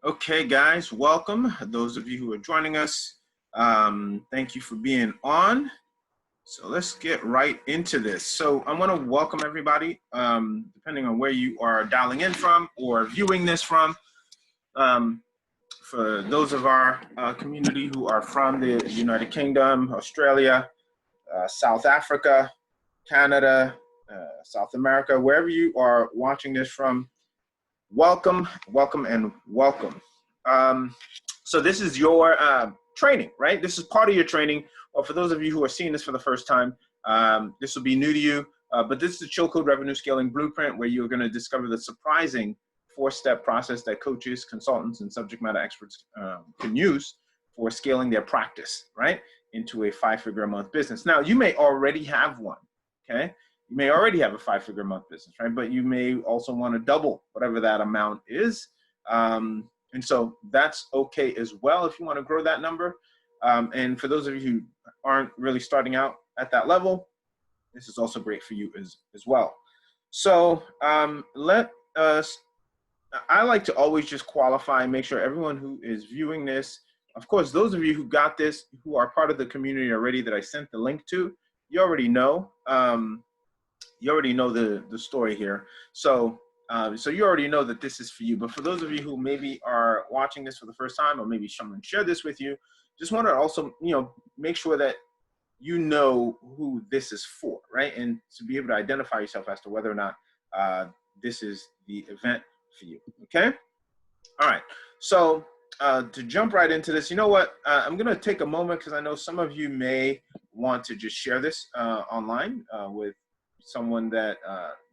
Okay, guys, welcome. Those of you who are joining us, thank you for being on. So let's get right into this. So I want to welcome everybody, depending on where you are dialing in from or viewing this from. For those of our community who are from the United Kingdom, Australia, South Africa, Canada, South America, wherever you are watching this from, welcome, welcome, and welcome. So this is your training, right? This is part of your training. Or for those of you who are seeing this for the first time, this will be new to you. But this is the Chill Code Revenue Scaling Blueprint, where you're going to discover the surprising 4-step process that coaches, consultants, and subject matter experts can use for scaling their practice, right, into a 5-figure a month business. Now, you may already have one, okay? You may already have a 5-figure a month business, right? But you may also want to double whatever that amount is. And so that's okay as well if you want to grow that number. And for those of you who aren't really starting out at that level, this is also great for you as well. So let us, I like to always just qualify and make sure everyone who is viewing this, of course, those of you who got this, who are part of the community already that I sent the link to, you already know. You already know the story here. So so you already know that this is for you. But for those of you who maybe are watching this for the first time, or maybe someone shared this with you, just want to also, make sure that you know who this is for, right? And to be able to identify yourself as to whether or not this is the event for you, okay? All right, so to jump right into this, you know what? I'm gonna take a moment because I know some of you may want to just share this online with someone that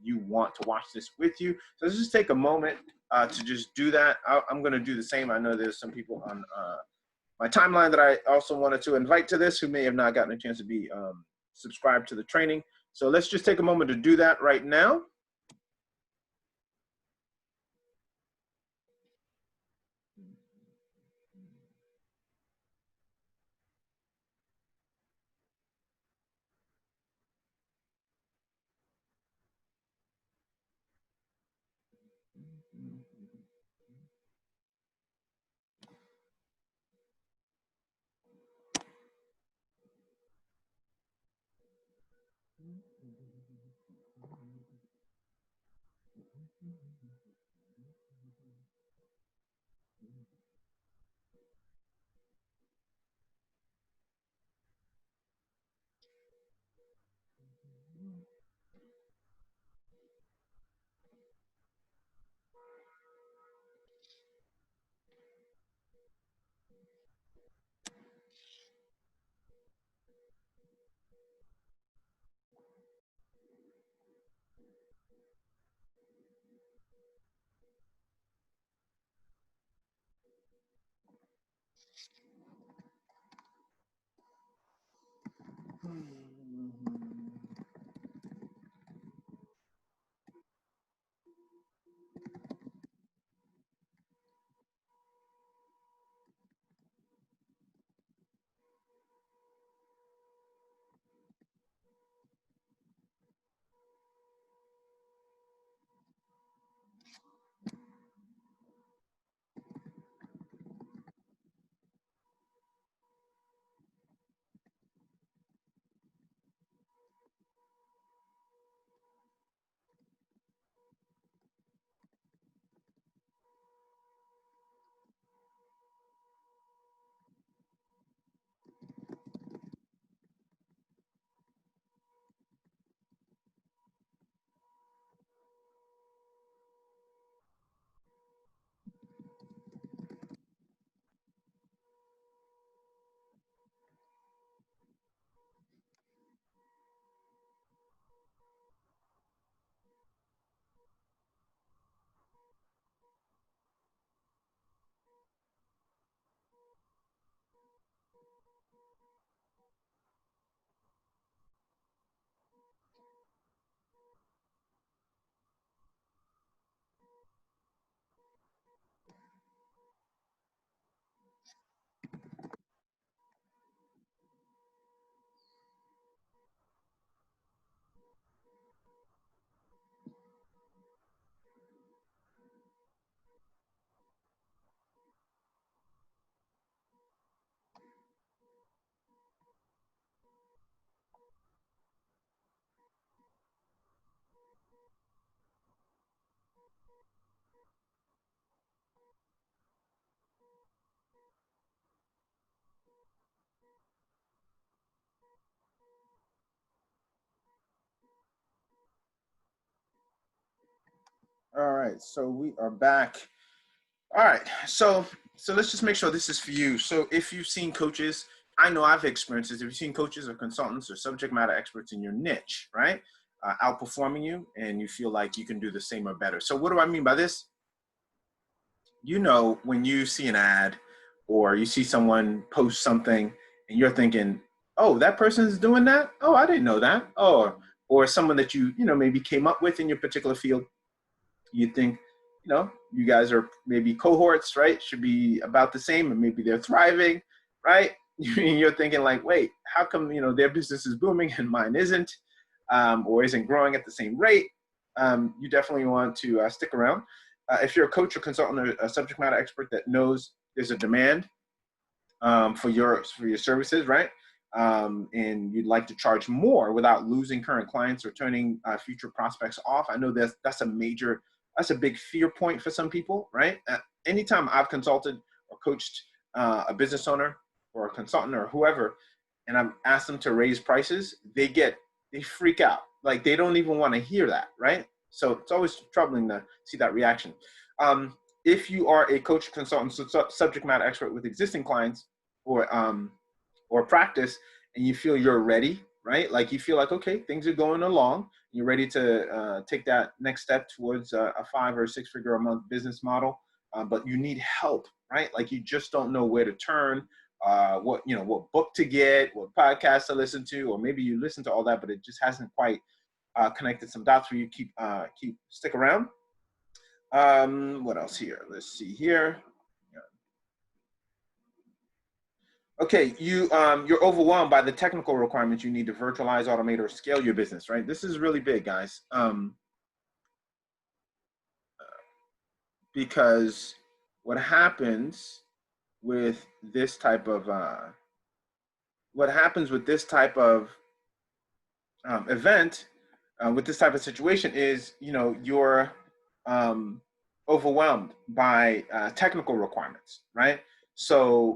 you want to watch this with you. So let's just take a moment to just do that. I'm gonna do the same. I know there's some people on my timeline that I also wanted to invite to this who may have not gotten a chance to be subscribed to the training. So let's just take a moment to do that right now. All right, so we are back. All right, so let's just make sure this is for you. So if you've seen coaches, I know I've experienced this. If you've seen coaches or consultants or subject matter experts in your niche, right, outperforming you, and you feel like you can do the same or better. So what do I mean by this? You know, when you see an ad or you see someone post something and you're thinking, oh, that person's doing that? Oh, I didn't know that. Oh, or someone that you know, maybe came up with in your particular field, you think, you know, you guys are maybe cohorts, right? Should be about the same, and maybe they're thriving, right? You're thinking like, wait, how come, you know, their business is booming and mine isn't, or isn't growing at the same rate? You definitely want to stick around. If you're a coach or consultant or a subject matter expert that knows there's a demand for your services, right? And you'd like to charge more without losing current clients or turning future prospects off. I know that's a big fear point for some people, right? Anytime I've consulted or coached a business owner or a consultant or whoever, and I've asked them to raise prices, they freak out. Like they don't even want to hear that, right? So it's always troubling to see that reaction. If you are a coach, consultant, subject matter expert with existing clients or practice, and you feel you're ready, right? Like you feel like, okay, things are going along. You're ready to take that next step towards a 5 or 6 figure a month business model, but you need help, right? Like you just don't know where to turn, what book to get, what podcast to listen to, or maybe you listen to all that, but it just hasn't quite connected some dots for you. Stick around. What else here? Let's see here. Okay, you're overwhelmed by the technical requirements you need to virtualize, automate, or scale your business, right? This is really big, guys, because what happens with this type of event, with this type of situation, is you're overwhelmed by technical requirements, right? So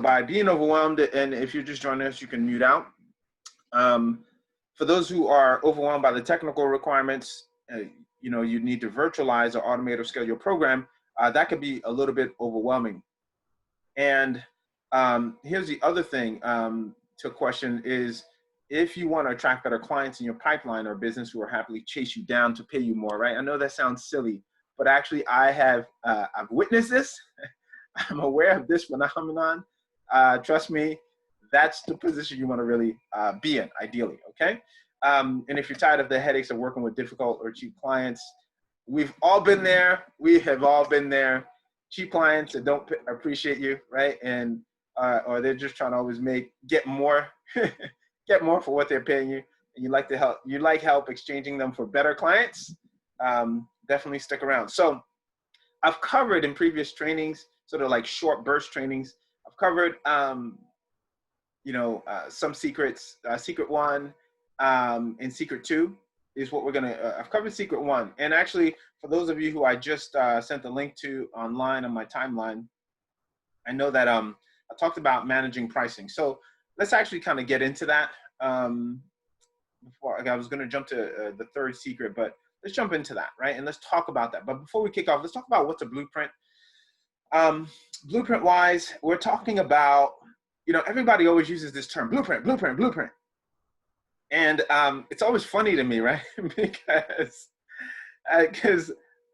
by being overwhelmed, and if you're just joining us, you can mute out. For those who are overwhelmed by the technical requirements, you need to virtualize or automate or scale your program. That could be a little bit overwhelming. And here's the other thing to question is, if you want to attract better clients in your pipeline or business who are happily chase you down to pay you more, right? I know that sounds silly, but actually I've witnessed this. I'm aware of this phenomenon. Trust me, that's the position you want to really be in, ideally, okay? And if you're tired of the headaches of working with difficult or cheap clients, we've all been there. We have all been there. Cheap clients that don't appreciate you, right? And or they're just trying to always get more, get more for what they're paying you. And you like help exchanging them for better clients. Definitely stick around. So I've covered in previous trainings, sort of like short burst trainings, I've covered, some secrets. Secret 1 and secret 2 is what we're gonna. I've covered secret 1, and actually, for those of you who I just sent the link to online on my timeline, I know that I talked about managing pricing. So let's actually kind of get into that. Before I was going to jump to the third secret, but let's jump into that, right? And let's talk about that. But before we kick off, let's talk about what's a blueprint. Blueprint wise, we're talking about, everybody always uses this term, blueprint. And it's always funny to me, right? because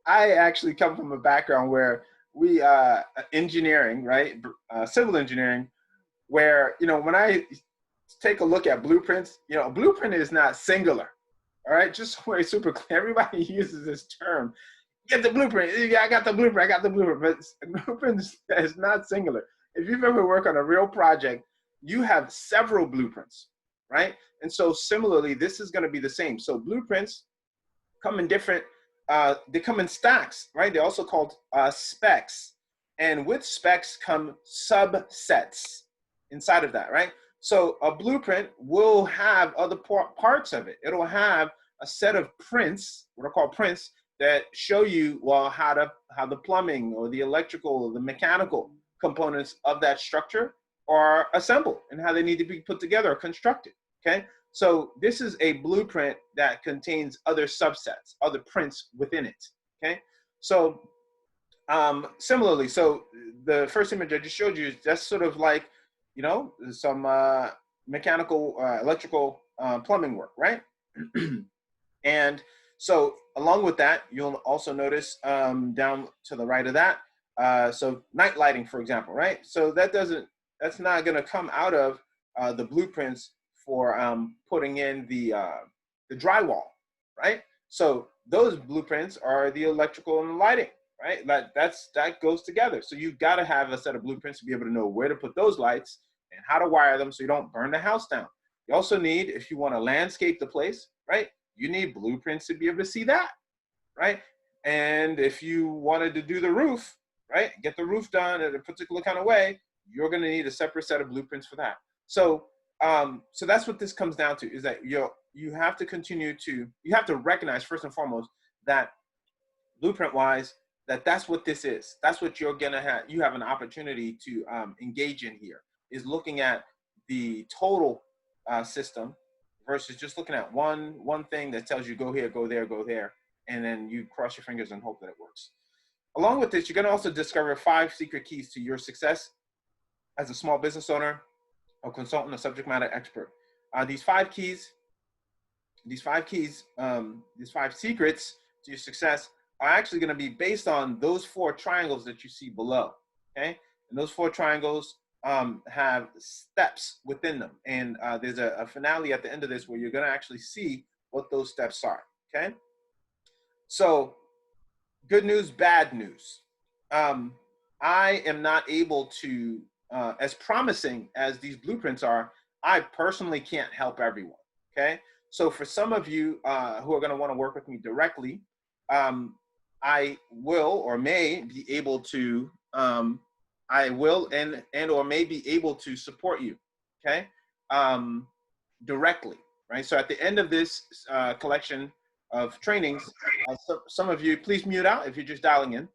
I actually come from a background where we engineering, right? Civil engineering, where, when I take a look at blueprints, a blueprint is not singular. All right, just so we're super clear, everybody uses this term. Get the blueprint. I got the blueprint. But blueprint is not singular. If you've ever worked on a real project, you have several blueprints, right? And so similarly, this is going to be the same. So blueprints come in different, they come in stacks, right? They're also called specs. And with specs come subsets inside of that, right? So a blueprint will have other parts of it. It'll have a set of prints, what are called prints, that show you, well, how the plumbing or the electrical or the mechanical components of that structure are assembled and how they need to be put together or constructed, okay? So this is a blueprint that contains other subsets, other prints within it, okay? So similarly, so the first image I just showed you, that's sort of like, you know, some mechanical, electrical, plumbing work, right? And so along with that, you'll also notice down to the right of that, so night lighting, for example, right? So that's not gonna come out of the blueprints for putting in the drywall, right? So those blueprints are the electrical and the lighting, right? That goes together. So you've got to have a set of blueprints to be able to know where to put those lights and how to wire them so you don't burn the house down. You also need, if you want to landscape the place, right? You need blueprints to be able to see that, right? And if you wanted to do the roof, right, get the roof done in a particular kind of way, you're going to need a separate set of blueprints for that. So, so that's what this comes down to, is that you have to you have to recognize first and foremost that blueprint wise, that's what this is. That's what you're going to have. You have an opportunity to engage in here, is looking at the total system versus just looking at one thing that tells you go here, go there, go there, and then you cross your fingers and hope that it works. Along with this, you're going to also discover 5 secret keys to your success as a small business owner, a consultant, a subject matter expert. These 5 secrets to your success are actually going to be based on those 4 triangles that you see below, okay? And those 4 triangles have steps within them. And there's a finale at the end of this where you're going to actually see what those steps are, okay? So good news, bad news. I am not able to, as promising as these blueprints are, I personally can't help everyone, okay? So for some of you who are going to want to work with me directly, I will or may be able to, I will and or may be able to support you, okay, directly, right? So at the end of this collection of trainings, some of you, please mute out if you're just dialing in.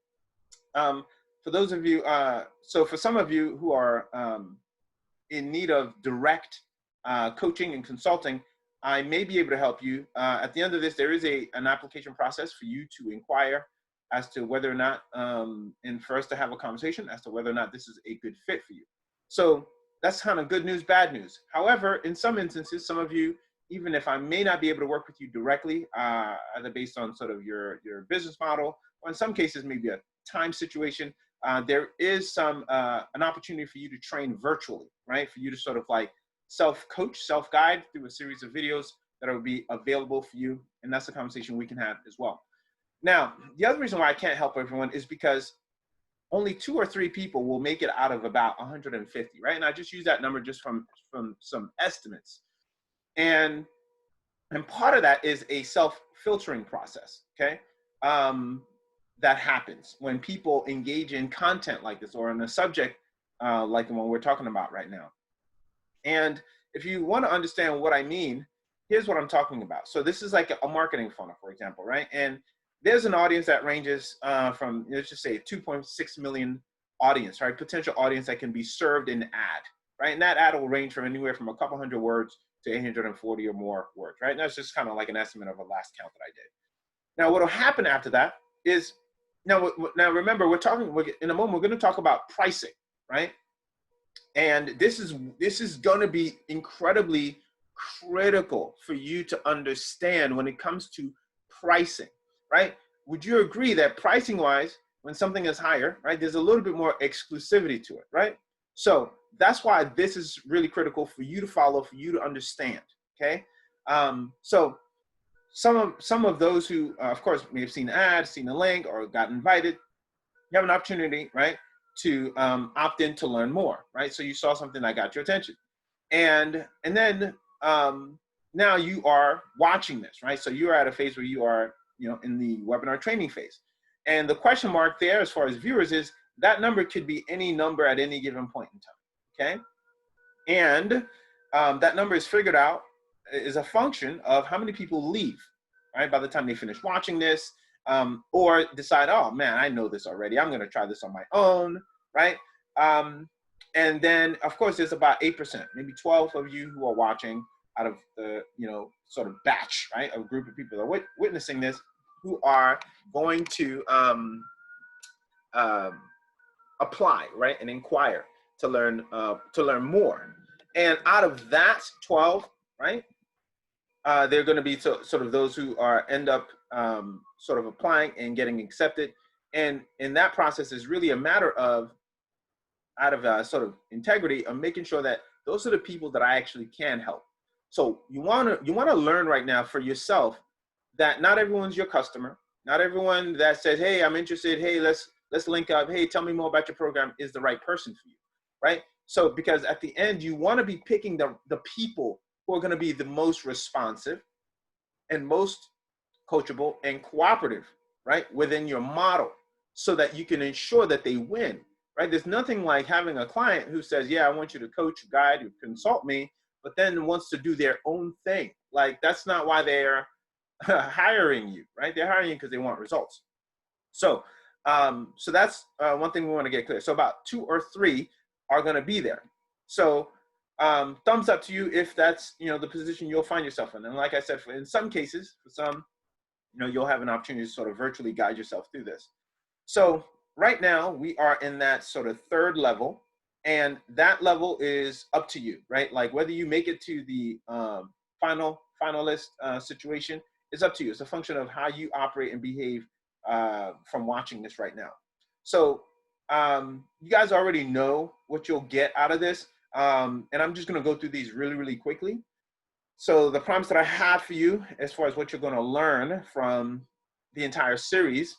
For those of you, so for some of you who are in need of direct coaching and consulting, I may be able to help you. At the end of this, there is an application process for you to inquire as to whether or not, and for us to have a conversation as to whether or not this is a good fit for you. So that's kind of good news, bad news. However, in some instances, some of you, even if I may not be able to work with you directly, either based on sort of your business model, or in some cases, maybe a time situation, there is an opportunity for you to train virtually, right? For you to sort of like self-coach, self-guide through a series of videos that will be available for you. And that's a conversation we can have as well. Now, the other reason why I can't help everyone is because only 2 or 3 people will make it out of about 150, right? And I just use that number just from some estimates. And part of that is a self-filtering process, okay? That happens when people engage in content like this or in a subject like the one we're talking about right now. And if you want to understand what I mean, here's what I'm talking about. So this is like a marketing funnel, for example, right? And there's an audience that ranges from, let's just say, 2.6 million audience, right? Potential audience that can be served in ad, right? And that ad will range from anywhere from a couple hundred words to 840 or more words, right? And that's just kind of like an estimate of a last count that I did. Now, what will happen after that is, now remember, in a moment, we're going to talk about pricing, right? And this is going to be incredibly critical for you to understand when it comes to pricing, right? Would you agree that pricing wise, when something is higher, right, there's a little bit more exclusivity to it, right? So that's why this is really critical for you to follow, for you to understand, okay? So some of those who, of course, may have seen the ad, seen the link, or got invited, you have an opportunity, right, to opt in to learn more, right? So you saw something that got your attention. And then now you are watching this, right? So you are at a phase where you are, in the webinar training phase. And the question mark there, as far as viewers, is that number could be any number at any given point in time, okay? And that number is figured out, is a function of how many people leave, right? By the time they finish watching this, or decide, oh man, I know this already, I'm gonna try this on my own, right? And then of course there's about 8%, maybe 12 of you who are watching out of the, sort of batch, right? A group of people that are witnessing this, who are going to apply, right, and inquire to learn more. And out of that 12, right, they're going to be sort of those who end up sort of applying and getting accepted. And in that process is really a matter of, out of sort of integrity, of making sure that those are the people that I actually can help. So you want to learn right now for yourself that not everyone's your customer. Not everyone that says, hey, I'm interested, hey, let's link up, hey, tell me more about your program, is the right person for you, right? So because at the end, you want to be picking the people who are going to be the most responsive and most coachable and cooperative, right, within your model, so that you can ensure that they win, right? There's nothing like having a client who says, yeah, I want you to coach, guide, you consult me, but then wants to do their own thing. Like, that's not why they're hiring you, right? They're hiring you because they want results. So so that's one thing we want to get clear. So about 2 or 3 are going to be there. So thumbs up to you if that's, the position you'll find yourself in. And like I said, in some cases, for some, you'll have an opportunity to sort of virtually guide yourself through this. So right now we are in that sort of 3rd level, and that level is up to you, right? Like, whether you make it to the finalist situation, it's up to you. It's a function of how you operate and behave from watching this right now. So you guys already know what you'll get out of this. And I'm just going to go through these really, really quickly. So the prompts that I had for you, as far as what you're going to learn from the entire series,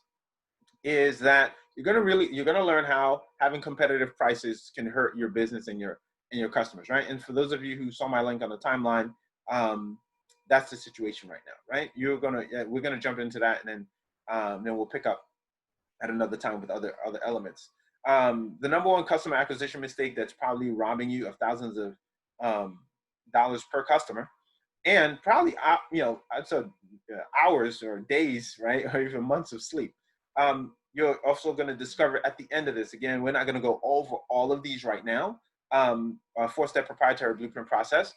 is that you're going to learn how having competitive prices can hurt your business and your customers, right? And for those of you who saw my link on the timeline, that's the situation right now, right? We're gonna jump into that, and then we'll pick up at another time with other elements. The number one customer acquisition mistake that's probably robbing you of thousands of dollars per customer, and probably I'd say hours or days, right, or even months of sleep. You're also going to discover at the end of this. Again, we're not going to go over all of these right now. A 4-step proprietary blueprint process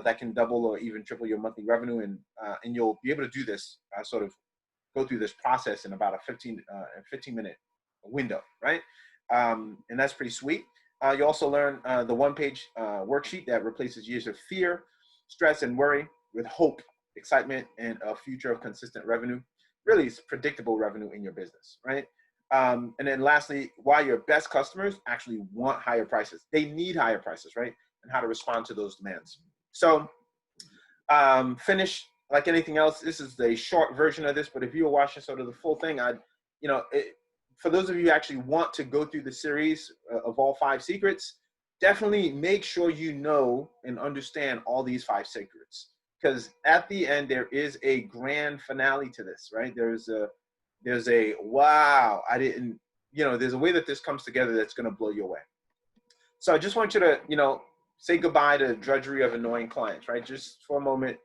that can double or even triple your monthly revenue, and you'll be able to do this, sort of go through this process in about a 15-minute window, right? And that's pretty sweet. You also learn the 1-page worksheet that replaces years of fear, stress, and worry with hope, excitement, and a future of consistent revenue. Really, it's predictable revenue in your business, right? And then lastly, why your best customers actually want higher prices. They need higher prices, right? And how to respond to those demands. So finish like anything else. This is the short version of this, but if you were watching sort of the full thing, for those of you who actually want to go through the series of all 5 secrets, definitely make sure you know and understand all these 5 secrets, because at the end there is a grand finale to this, right? There's a wow, I didn't, there's a way that this comes together that's going to blow you away. So I just want you to, say goodbye to the drudgery of annoying clients, right? Just for a moment,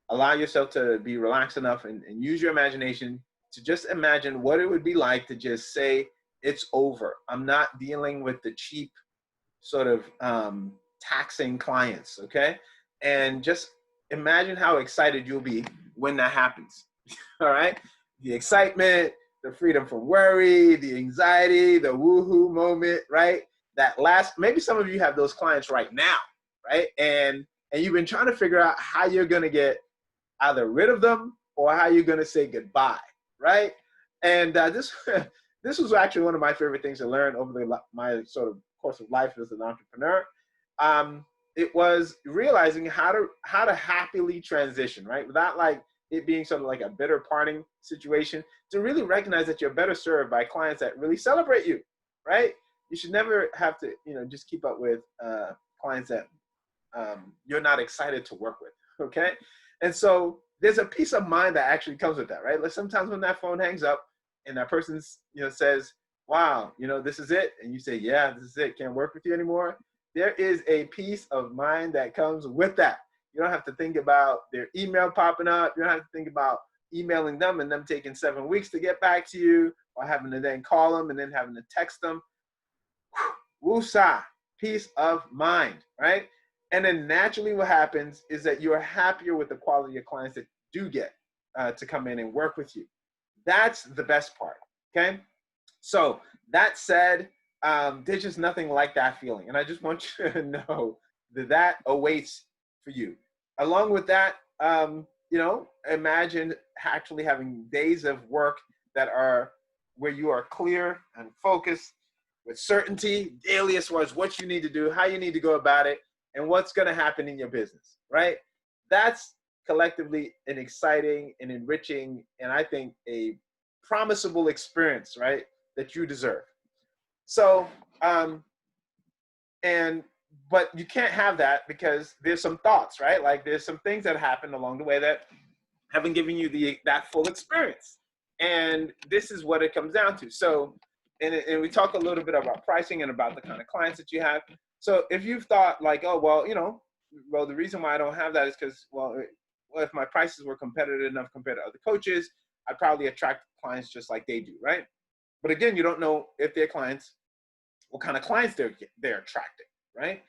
allow yourself to be relaxed enough and use your imagination to just imagine what it would be like to just say, it's over. I'm not dealing with the cheap sort of taxing clients, okay? And just imagine how excited you'll be when that happens, all right? The excitement, the freedom from worry, the anxiety, the woohoo moment, right? That last, maybe some of you have those clients right now, right? And you've been trying to figure out how you're gonna get either rid of them or how you're gonna say goodbye, right? And this was actually one of my favorite things to learn over my sort of course of life as an entrepreneur. It was realizing how to happily transition, right? Without like it being sort of like a bitter parting situation, to really recognize that you're better served by clients that really celebrate you, right? You should never have to, just keep up with clients that you're not excited to work with, okay? And so there's a peace of mind that actually comes with that, right? Like sometimes when that phone hangs up and that person, says, wow, this is it. And you say, yeah, this is it. Can't work with you anymore. There is a peace of mind that comes with that. You don't have to think about their email popping up. You don't have to think about emailing them and them taking 7 weeks to get back to you, or having to then call them and then having to text them. Woosah, peace of mind, right? And then naturally what happens is that you're happier with the quality of clients that do get to come in and work with you. That's the best part, okay? So that said, there's just nothing like that feeling. And I just want you to know that that awaits for you. Along with that, you know, imagine actually having days of work that are where you are clear and focused with certainty daily as far as what you need to do, how you need to go about it, and what's going to happen in your business, right? That's collectively an exciting and enriching, and I think a promisable experience, right, that you deserve. So, but you can't have that because there's some thoughts, right? Like there's some things that happen along the way that haven't given you that full experience. And this is what it comes down to. So, and we talk a little bit about pricing and about the kind of clients that you have. So if you've thought like, oh, well, you know, well, the reason why I don't have that is because, well, if my prices were competitive enough compared to other coaches, I'd probably attract clients just like they do, right? But again, you don't know if their clients, what kind of clients they're attracting, right?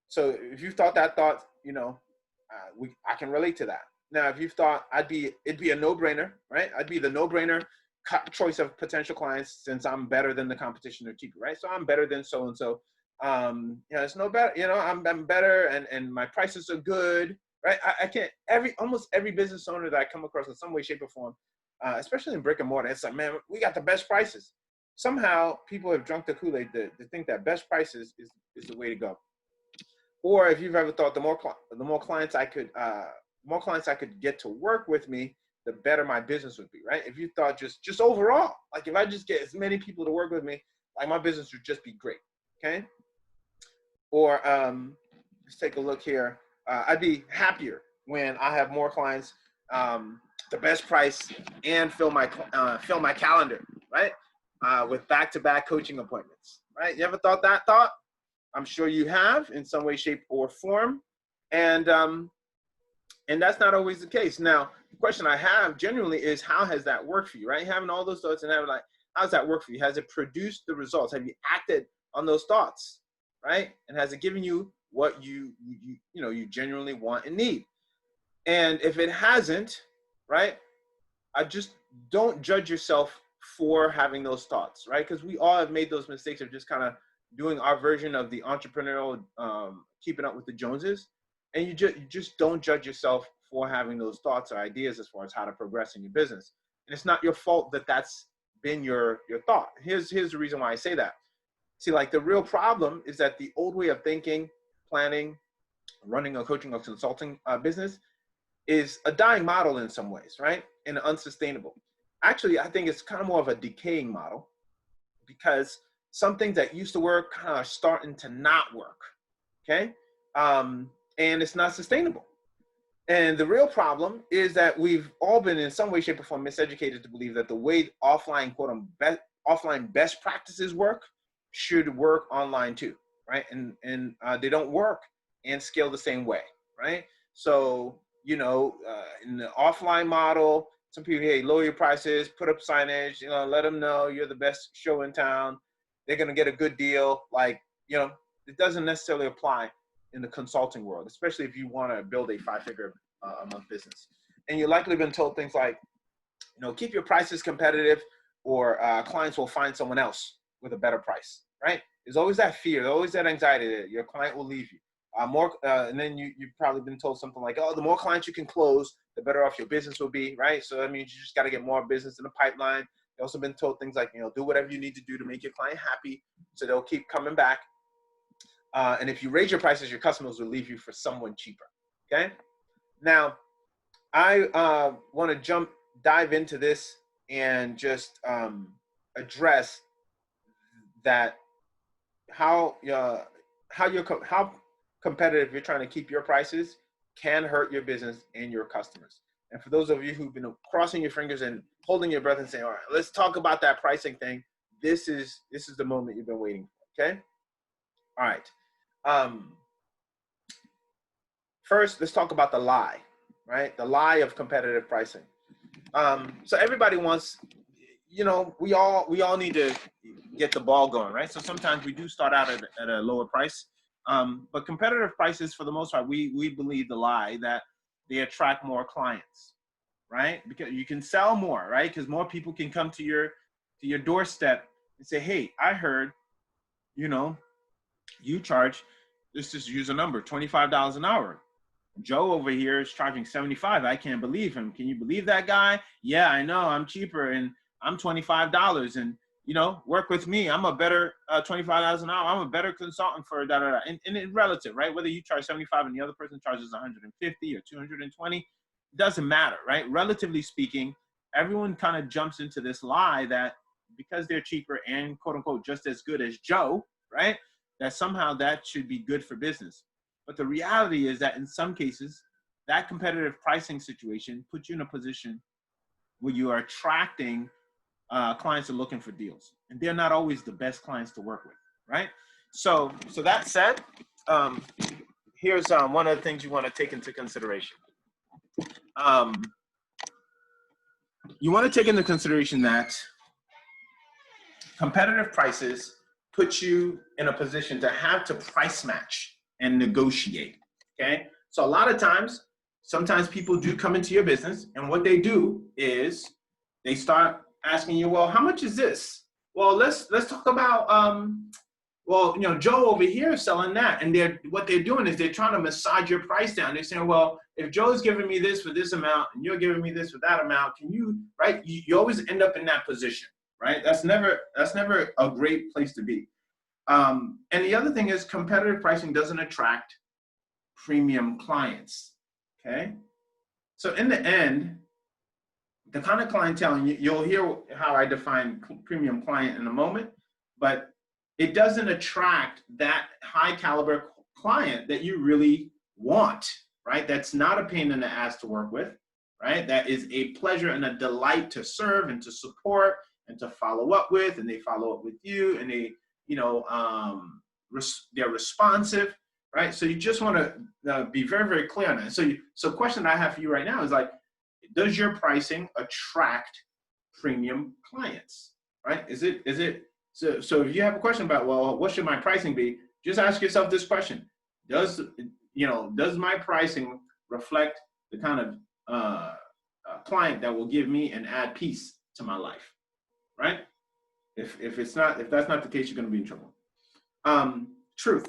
So if you've thought that thought, you know, I can relate to that. Now, if you've thought it'd be a no-brainer, right? I'd be the no-brainer choice of potential clients since I'm better than the competition or cheaper, right? So I'm better than so-and-so. You know, it's no better, you know, I'm better and my prices are good, right? I can't, almost every business owner that I come across in some way, shape or form, especially in brick and mortar, it's like, man, we got the best prices. Somehow people have drunk the Kool-Aid to think that best prices is the way to go. Or if you've ever thought the more clients I could get to work with me, the better my business would be, right? If you thought just overall, like if I just get as many people to work with me, like my business would just be great, okay? Or let's take a look here. I'd be happier when I have more clients, the best price, and fill my calendar, right? With back-to-back coaching appointments, right? You ever thought that thought? I'm sure you have in some way, shape, or form, and that's not always the case. Now, the question I have genuinely is, how has that worked for you, right? Having all those thoughts and having like, how's that work for you? Has it produced the results? Have you acted on those thoughts, right? And has it given you what you genuinely want and need? And if it hasn't, right, I just don't judge yourself for having those thoughts, right? Because we all have made those mistakes of just kind of doing our version of the entrepreneurial keeping up with the Joneses, and you just don't judge yourself for having those thoughts or ideas as far as how to progress in your business. And it's not your fault that that's been your thought. Here's the reason why I say that. See, like the real problem is that the old way of thinking, planning, running a coaching or consulting business is a dying model in some ways, right? And unsustainable. Actually, I think it's kind of more of a decaying model because some things that used to work kind of are starting to not work, okay? And it's not sustainable. And the real problem is that we've all been in some way, shape, or form miseducated to believe that the way offline, offline best practices work should work online too, right? And they don't work and scale the same way, right? So, you know, in the offline model, some people, hey, lower your prices, put up signage, you know, let them know you're the best show in town. They're going to get a good deal. Like, you know, it doesn't necessarily apply in the consulting world, especially if you want to build a 5-figure a month business. And you've likely been told things like, you know, keep your prices competitive or clients will find someone else with a better price, right? There's always that fear, there's always that anxiety that your client will leave you. And then you've probably been told something like, oh, the more clients you can close, the better off your business will be, right? So that means you just got to get more business in the pipeline. You've also been told things like, you know, do whatever you need to do to make your client happy so they'll keep coming back. And if you raise your prices, your customers will leave you for someone cheaper, okay? Now, I want to dive into this and just address that how competitive you're trying to keep your prices can hurt your business and your customers. And for those of you who've been crossing your fingers and holding your breath and saying, all right, let's talk about that pricing thing. This is the moment you've been waiting for, okay? All right. First, let's talk about the lie, right? The lie of competitive pricing. So everybody wants, you know, we all need to get the ball going, right? So sometimes we do start out at a lower price, But competitive prices, for the most part, we believe the lie that they attract more clients, right? Because you can sell more, right? Because more people can come to your doorstep and say, hey, I heard, you know, you charge, let's just use a number, $25 an hour. Joe over here is charging 75. I can't believe him. Can you believe that guy? Yeah, I know. I'm cheaper and I'm $25 and, you know, work with me. I'm a better $25 an hour. I'm a better consultant for da da da. And it's relative, right? Whether you charge 75 and the other person charges 150 or 220, it doesn't matter, right? Relatively speaking, everyone kind of jumps into this lie that because they're cheaper and quote unquote just as good as Joe, right? That somehow that should be good for business. But the reality is that in some cases, that competitive pricing situation puts you in a position where you are attracting clients that are looking for deals. And they're not always the best clients to work with, right? So that said, here's one of the things you want to take into consideration. You want to take into consideration that competitive prices put you in a position to have to price match and negotiate, okay? So a lot of times, sometimes people do come into your business and what they do is they start asking you, well, how much is this? Well, let's talk about, well, you know, Joe over here is selling that. And what they're doing is they're trying to massage your price down. They're saying, well, if Joe's giving me this for this amount and you're giving me this for that amount, can you, right? You always end up in that position, right? That's never a great place to be. And the other thing is competitive pricing doesn't attract premium clients, okay? So in the end, the kind of clientele, and you'll hear how I define premium client in a moment, but it doesn't attract that high caliber client that you really want, right? That's not a pain in the ass to work with, right? That is a pleasure and a delight to serve and to support and to follow up with, and they follow up with you, and they, you know, they're responsive, right? So you just want to be very, very clear on that. So question I have for you right now is like, does your pricing attract premium clients, right? So if you have a question about, well, what should my pricing be? Just ask yourself this question. Does my pricing reflect the kind of client that will give me and add peace to my life, right? If that's not the case, you're going to be in trouble. Truth.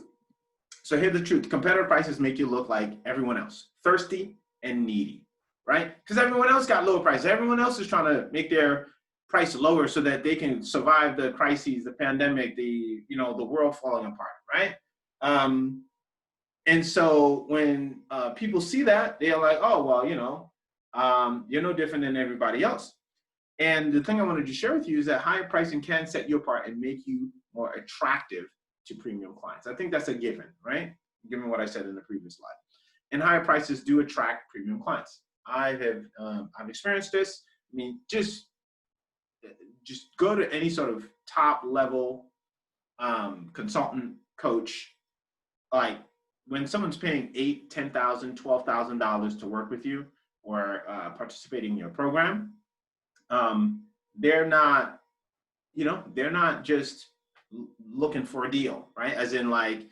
So here's the truth. Competitive prices make you look like everyone else, thirsty and needy, right? Because everyone else got lower prices. Everyone else is trying to make their price lower so that they can survive the crises, the pandemic, the world falling apart, right? And so when people see that, they're like, oh, well, you're no different than everybody else. And the thing I wanted to share with you is that higher pricing can set you apart and make you more attractive to premium clients. I think that's a given, right? Given what I said in the previous slide. And higher prices do attract premium clients. I've experienced this. I mean, just go to any sort of top level consultant coach. Like when someone's paying $8,000, $10,000, $12,000 to work with you or participating in your program, they're not just looking for a deal, right? As in like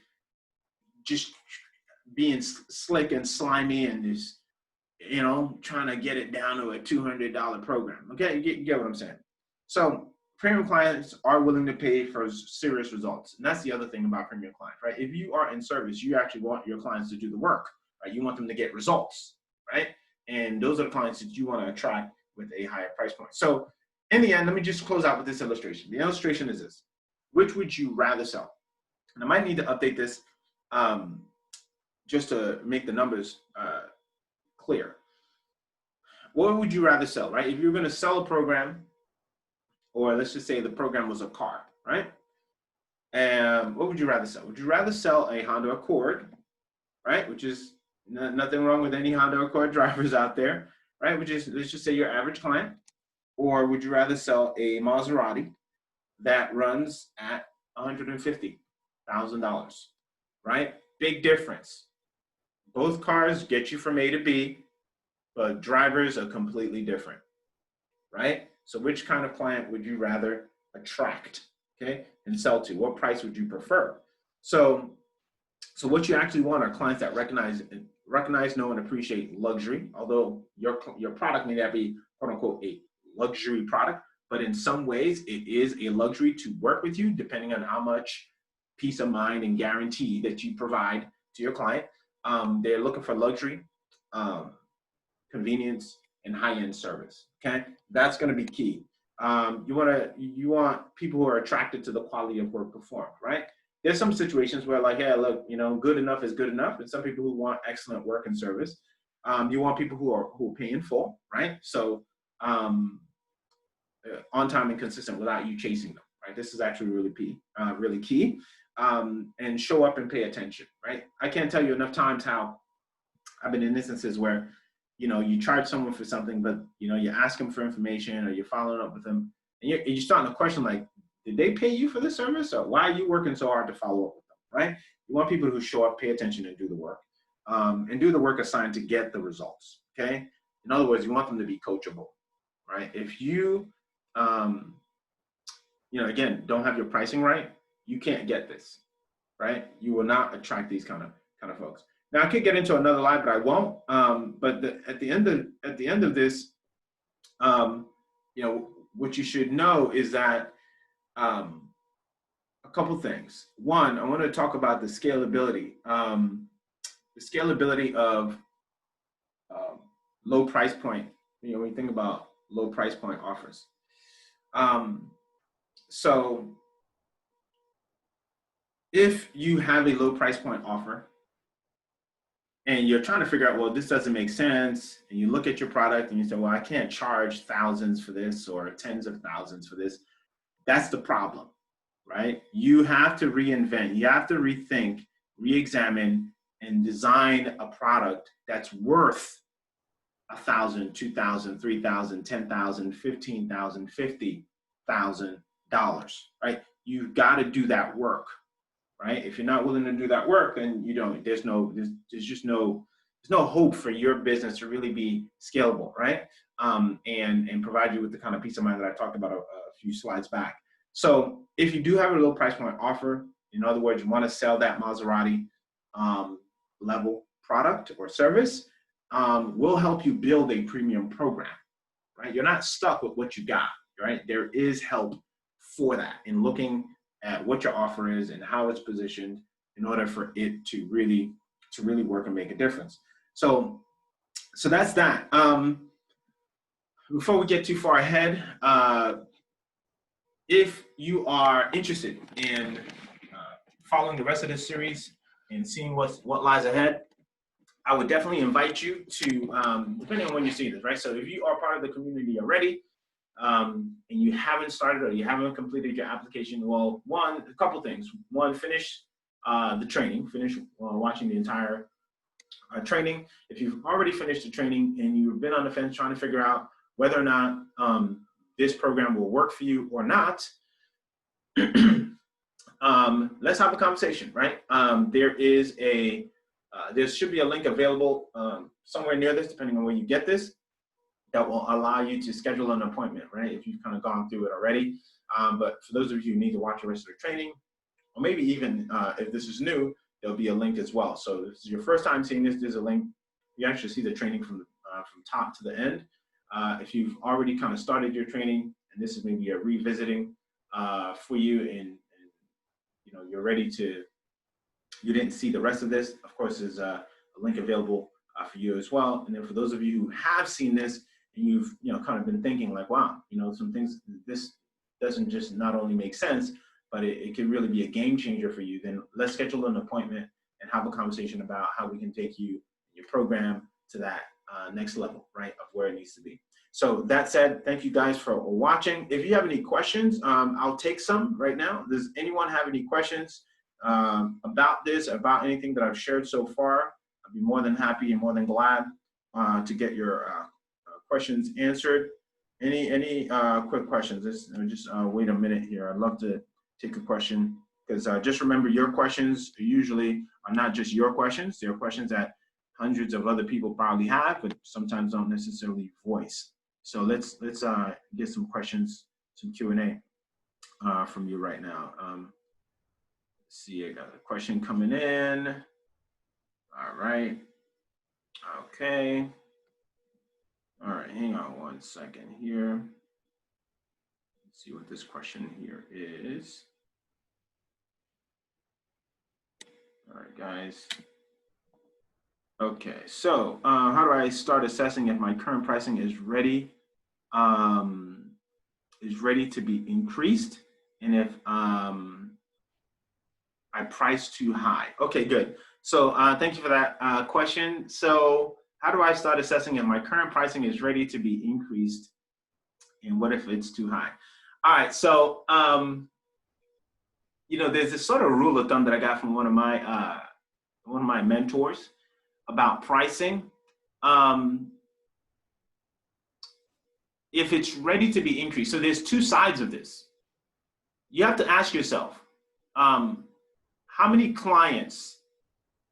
just being slick and slimy and just, trying to get it down to a $200 program. Okay, you get what I'm saying? So premium clients are willing to pay for serious results. And that's the other thing about premium clients, right? If you are in service, you actually want your clients to do the work, right? You want them to get results, right? And those are the clients that you want to attract with a higher price point. So in the end, let me just close out with this illustration. The illustration is this. Which would you rather sell? And I might need to update this just to make the numbers clear. What would you rather sell, right? If you're going to sell a program, or let's just say the program was a car, right? And what would you rather sell? Would you rather sell a Honda Accord, right? Which is nothing wrong with any Honda Accord drivers out there, right? Which is, let's just say your average client. Or would you rather sell a Maserati that runs at $150,000, right? Big difference. Both cars get you from A to B, but drivers are completely different, right? So which kind of client would you rather attract, okay, and sell to? What price would you prefer? So So what you actually want are clients that recognize, know, and appreciate luxury. Although your product may not be quote unquote a luxury product, but in some ways it is a luxury to work with you, depending on how much peace of mind and guarantee that you provide to your client. They're looking for luxury, um, convenience, and high-end service. Okay, that's going to be key. You want people who are attracted to the quality of work performed, right? There's some situations where like, hey, look, good enough is good enough, and some people who want excellent work and service. You want people who pay in full, right? So on time and consistent without you chasing them, right? This is actually really key. And show up and pay attention, right? I can't tell you enough times how I've been in instances where, you charge someone for something, but, you ask them for information or you're following up with them and you're starting to question, like, did they pay you for this service? Or why are you working so hard to follow up with them, right? You want people who show up, pay attention, and do the work, and do the work assigned to get the results, okay? In other words, you want them to be coachable, right? If you, again, don't have your pricing right, you can't get this, right? You will not attract these kind of folks. Now I could get into another live, but I won't. But at the end of this, what you should know is that a couple things. One, I want to talk about the scalability. The scalability of low price point. When you think about low price point offers. So if you have a low price point offer and you're trying to figure out, well, this doesn't make sense, and you look at your product and you say, well, I can't charge thousands for this or tens of thousands for this, that's the problem, right? You have to reinvent, you have to rethink, re-examine, and design a product that's worth $1,000, $2,000, $3,000, $10,000, $15,000, $50,000, right? You've got to do that work, right? If you're not willing to do that work, then there's no hope for your business to really be scalable, right? And provide you with the kind of peace of mind that I talked about a few slides back. So if you do have a low price point offer, in other words, you want to sell that Maserati level product or service, we'll help you build a premium program, right? You're not stuck with what you got, right? There is help for that in looking at what your offer is and how it's positioned in order for it to really work and make a difference. So that's that. Before we get too far ahead, if you are interested in following the rest of this series and seeing what lies ahead, I would definitely invite you to, depending on when you see this, right? So if you are part of the community already, and you haven't started or you haven't completed your application, well, a couple things. One, finish the training, finish watching the entire training. If you've already finished the training and you've been on the fence trying to figure out whether or not this program will work for you or not, let's have a conversation, right? There should be a link available somewhere near this, depending on where you get this, that will allow you to schedule an appointment, right? If you've kind of gone through it already. But for those of you who need to watch the rest of the training, or maybe even if this is new, there'll be a link as well. So if this is your first time seeing this, there's a link. You actually see the training from top to the end. If you've already kind of started your training, and this is maybe a revisiting for you, and you're ready to, you didn't see the rest of this, of course, there's a link available for you as well. And then for those of you who have seen this, and you've kind of been thinking like, wow, some things, this doesn't just not only make sense, but it could really be a game changer for you, then let's schedule an appointment and have a conversation about how we can take your program to that next level, right, of where it needs to be. So that said, thank you guys for watching. If you have any questions, I'll take some right now. Does anyone have any questions about this, about anything that I've shared so far? I'd be more than happy and more than glad to get your questions answered. Any quick questions? Just wait a minute here. I'd love to take a question, because just remember, your questions usually are not just your questions. They're questions that hundreds of other people probably have, but sometimes don't necessarily voice. So let's get some questions, some Q&A from you right now. See, I got a question coming in. All right. Okay. All right, hang on one second here. Let's see what this question here is. All right, guys. Okay, so how do I start assessing if my current pricing is ready to be increased, and if I price too high? Okay, good. So thank you for that question. So how do I start assessing if my current pricing is ready to be increased, and what if it's too high? All right, so you know, there's this sort of rule of thumb that I got from one of my mentors about pricing. If it's ready to be increased, so there's two sides of this. You have to ask yourself, how many clients,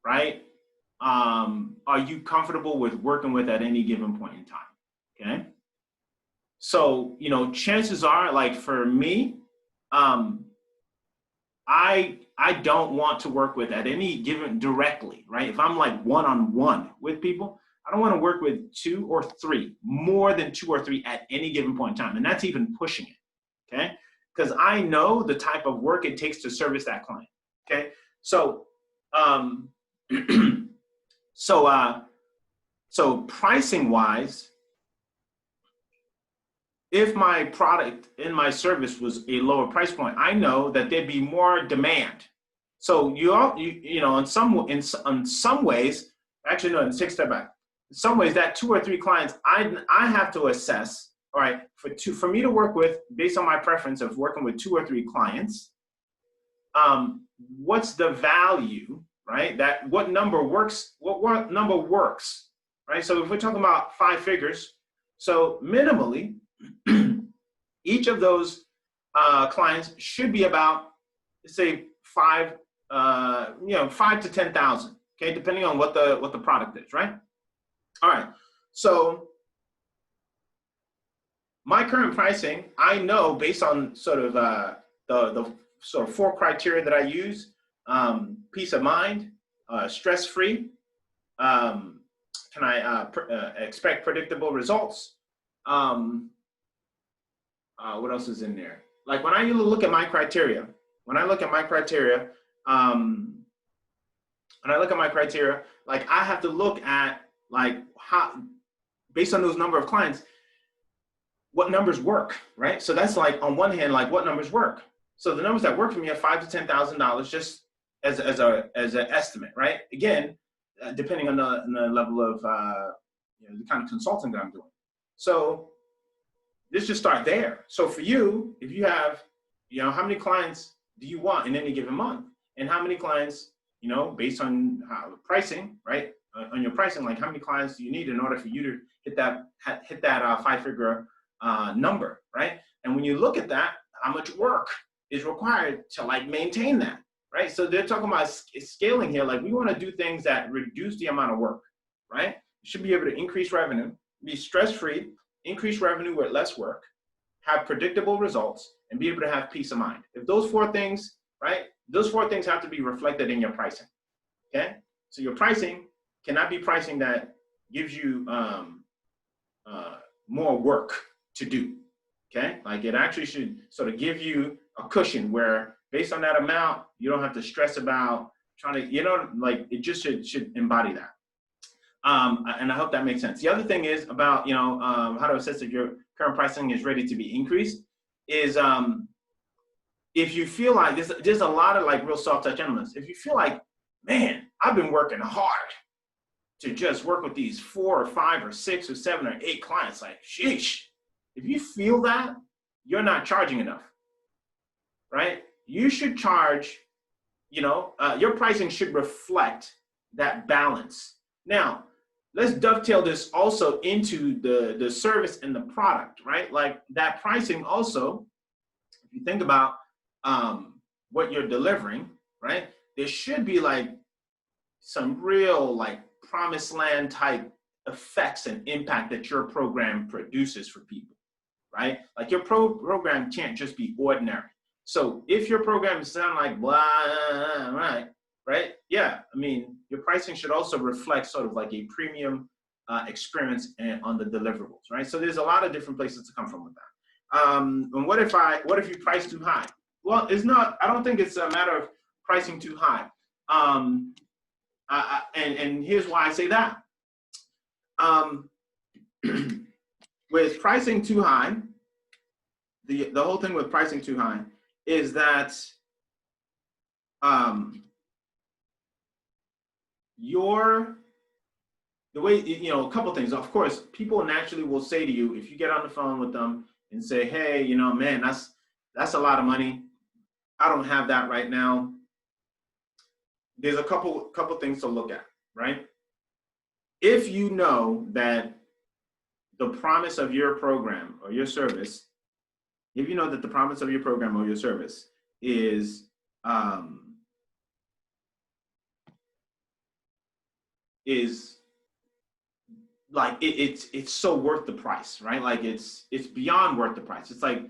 right, are you comfortable with working with at any given point in time? Okay. So, you know, chances are, like for me, I don't want to work with at any given directly, right? If I'm like one-on-one with people, I don't want to work with 2 or 3, more than 2 or 3 at any given point in time. And that's even pushing it, okay? Because I know the type of work it takes to service that client, okay? So, so pricing-wise, if my product and my service was a lower price point, I know that there'd be more demand. So you know, in some ways, actually no, take a step back. In some ways, that 2 or 3 clients, I have to assess. All right, for me to work with, based on my preference of working with 2 or 3 clients, what's the value, right? That what number works? What number works, right? So if we're talking about 5 figures, so minimally, each of those clients should be about, say, 5 to 10,000. Okay, depending on what the product is, right? All right. So my current pricing, I know based on sort of the sort of 4 criteria that I use: peace of mind, stress-free. Can I expect predictable results? What else is in there? Like when I look at my criteria, like I have to look at like how, based on those number of clients, what numbers work, right? So that's like on one hand, like what numbers work. So the numbers that work for me are $5,000 to $10,000, just as an estimate, right? Again, depending on the level of you know, the kind of consulting that I'm doing. So let's just start there. So for you, if you have, you know, how many clients do you want in any given month, and how many clients, you know, based on pricing, right? On your pricing, like how many clients do you need in order for you to hit that 5-figure number, right? And when you look at that, how much work is required to like maintain that, right? So they're talking about scaling here. Like we want to do things that reduce the amount of work, right? You should be able to increase revenue, be stress-free, increase revenue with less work, have predictable results, and be able to have peace of mind. If those 4 things, right? Those 4 things have to be reflected in your pricing, okay? So your pricing cannot be pricing that gives you more work to do, okay? Like it actually should sort of give you a cushion where based on that amount, you don't have to stress about trying to, you know, like it just should embody that. And I hope that makes sense. The other thing is about, you know, how to assess if your current pricing is ready to be increased is if you feel like there's a lot of like real soft touch elements. If you feel like, man, I've been working hard to just work with these 4 or 5 or 6 or 7 or 8 clients, like, sheesh. If you feel that, you're not charging enough, right? You should charge, you know, your pricing should reflect that balance. Now, let's dovetail this also into the service and the product, right? Like that pricing also, if you think about what you're delivering, right? There should be like some real like promised land type effects and impact that your program produces for people, right? Like your program can't just be ordinary. So if your program sound like blah, right? Yeah, I mean, your pricing should also reflect sort of like a premium experience on the deliverables, right? So there's a lot of different places to come from with that. And what if you price too high? Well, it's not. I don't think it's a matter of pricing too high. And here's why I say that. With pricing too high, the whole thing with pricing too high is that the way, a couple things. Of course, people naturally will say to you, if you get on the phone with them and say, hey, man, that's a lot of money. I don't have that right now. There's a couple things to look at, right? If you know that the promise of your program or your service, if you know that the promise of your program or your service is like it's so worth the price, right? Like it's beyond worth the price. It's like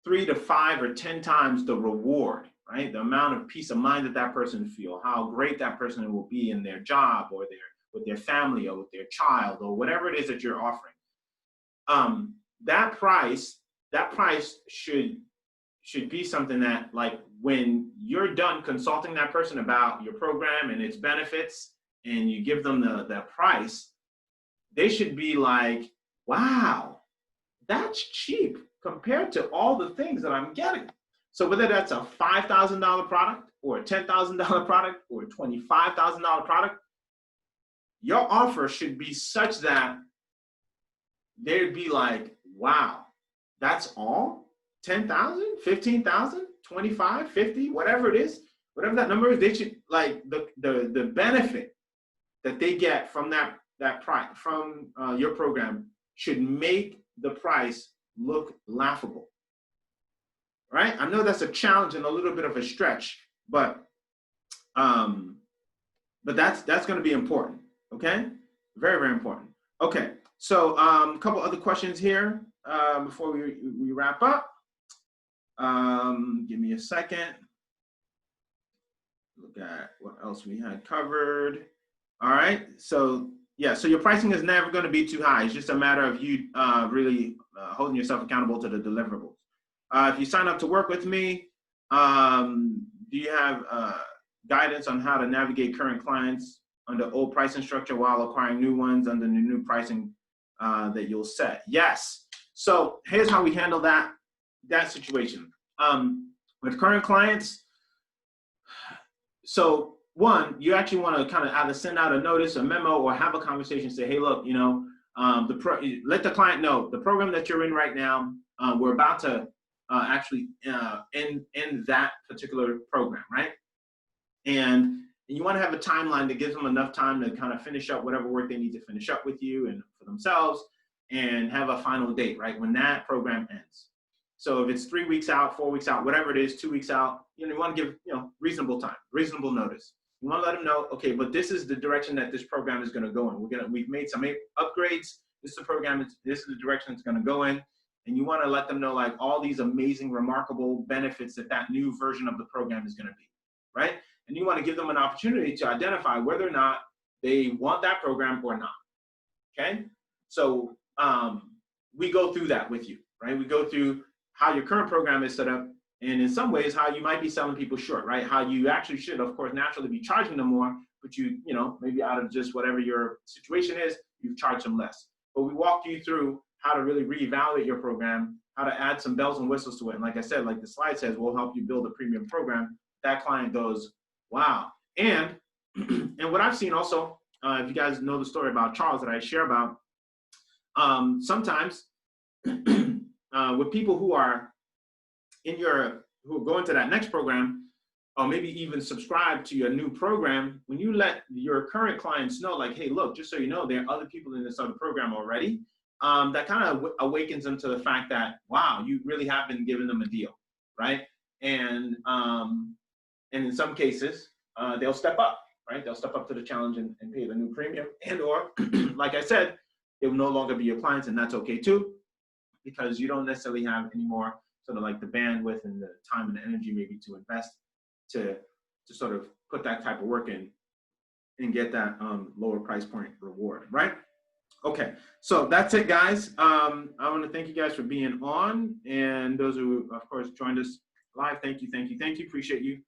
3 to 5 or 10 times the reward, right? The amount of peace of mind that person feel, how great that person will be in their job or with their family or with their child or whatever it is that you're offering. That price should be something that, like, when you're done consulting that person about your program and its benefits and you give them the price, they should be like, wow, that's cheap compared to all the things that I'm getting. So whether that's a $5,000 product or a $10,000 product or a $25,000 product, your offer should be such that they'd be like, wow, that's all? 10,000, 15,000, 25, 50, whatever it is, whatever that number is, they should, like, the benefit that they get from that price, from your program, should make the price look laughable, right? I know that's a challenge and a little bit of a stretch, but that's going to be important, okay? Very, very important. Okay, so a couple other questions here before we wrap up. Give me a second. Look at what else we had covered. All right, so yeah, so your pricing is never going to be too high. It's just a matter of you really holding yourself accountable to the deliverables. If you sign up to work with me, do you have guidance on how to navigate current clients under old pricing structure while acquiring new ones under the new pricing that you'll set? Yes. So here's how we handle that situation. With current clients, so one, you actually want to kind of either send out a notice, a memo, or have a conversation. Say, hey, look, let the client know the program that you're in right now, we're about to actually end that particular program, right? And you want to have a timeline that gives them enough time to kind of finish up whatever work they need to finish up with you and for themselves, and have a final date, right, when that program ends. So if it's 3 weeks out, 4 weeks out, whatever it is, 2 weeks out, you want to give reasonable time, reasonable notice. You want to let them know, okay, but this is the direction that this program is going to go in. We've made some upgrades. This is the program. This is the direction it's going to go in. And you want to let them know, like, all these amazing, remarkable benefits that new version of the program is going to be, right? And you want to give them an opportunity to identify whether or not they want that program or not, okay? So we go through that with you, right? We go through how your current program is set up, and in some ways how you might be selling people short, right? How you actually should, of course, naturally be charging them more, but maybe out of just whatever your situation is, you charge them less. But we walk you through how to really reevaluate your program, how to add some bells and whistles to it. And like I said, like the slide says, we'll help you build a premium program. That client goes, wow. And what I've seen also, if you guys know the story about Charles that I share about, sometimes with people who are going to that next program, or maybe even subscribe to your new program, when you let your current clients know, like, hey, look, just so you know, there are other people in this other program already, that kind of awakens them to the fact that, wow, you really have been giving them a deal, right? And in some cases, they'll step up, right? They'll step up to the challenge and pay the new premium, and or, like I said, it will no longer be your clients, and that's okay too, because you don't necessarily have any more sort of like the bandwidth and the time and the energy maybe to invest to sort of put that type of work in and get that lower price point reward, right? Okay, so that's it, guys. I want to thank you guys for being on, and those who, of course, joined us live. Thank you, thank you, thank you. Appreciate you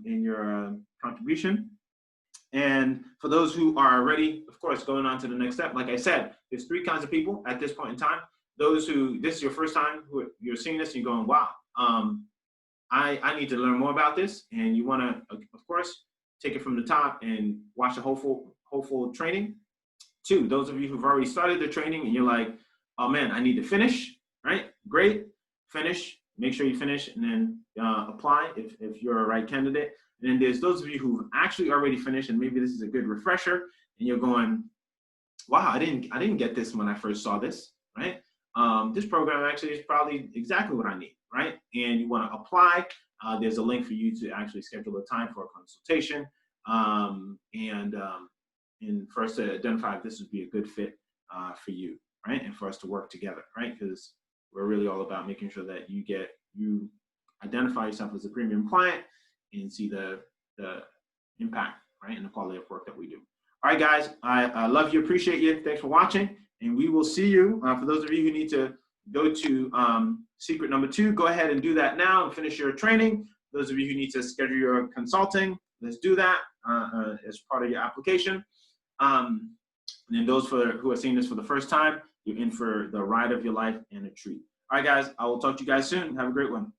in your contribution. And for those who are already, of course, going on to the next step, like I said, there's 3 kinds of people at this point in time. Those who, this is your first time, who you're seeing this, and you're going, wow, I need to learn more about this. And you want to, of course, take it from the top and watch the whole training. 2, those of you who've already started the training and you're like, oh man, I need to finish, right? Great, finish, make sure you finish, and then apply if you're a right candidate. And then there's those of you who've actually already finished, and maybe this is a good refresher, and you're going, wow, I didn't get this when I first saw this, right? This program actually is probably exactly what I need, right? And you want to apply. There's a link for you to actually schedule a time for a consultation, and for us to identify if this would be a good fit for you, right? And for us to work together, right? Because we're really all about making sure that you identify yourself as a premium client and see the impact, right? And the quality of work that we do. All right, guys, I love you, appreciate you. Thanks for watching. And we will see you. For those of you who need to go to secret number 2, go ahead and do that now and finish your training. Those of you who need to schedule your consulting, let's do that as part of your application. And then those who are seeing this for the first time, you're in for the ride of your life and a treat. All right, guys, I will talk to you guys soon. Have a great one.